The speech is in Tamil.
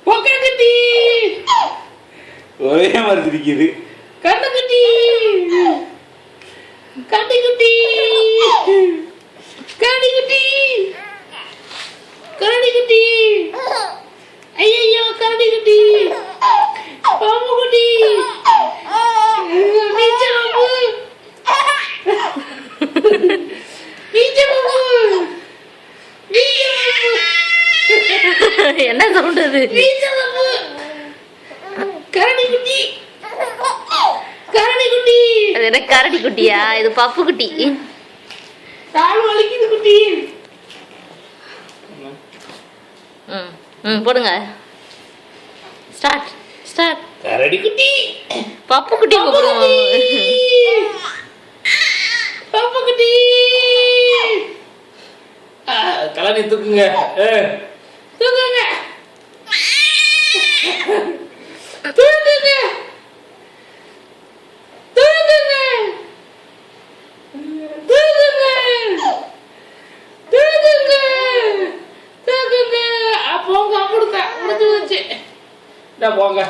பொக்கக்குட்டி ஒரே மாதிரி சிரிக்குது. கண்ணுக்குட்டி கண்ணுக்குட்டி கரடிக்குட்டி கரடிக்குட்டி ஐயோ கரடிக்குட்டி பாம்புக்குட்டி என்ன சவுண்ட் அது? கரடிக்குட்டி கரடிக்குட்டி. அது என்ன கரடி குட்டியா? இது பப்பு குட்டி. கால் வலிக்குது குட்டி. போடுங்க. Start start. கரடிக்குட்டி பப்பு குட்டி கூப்பிடுவோம். பப்புக்குட்டி கலனி தூக்குங்க தூக்குங்க தூக்குங்க தூக்குங்க தூக்குங்க தூக்குங்க தூக்குங்க. போங்க அப்படித்தான் முடிஞ்சு வச்சு போங்க.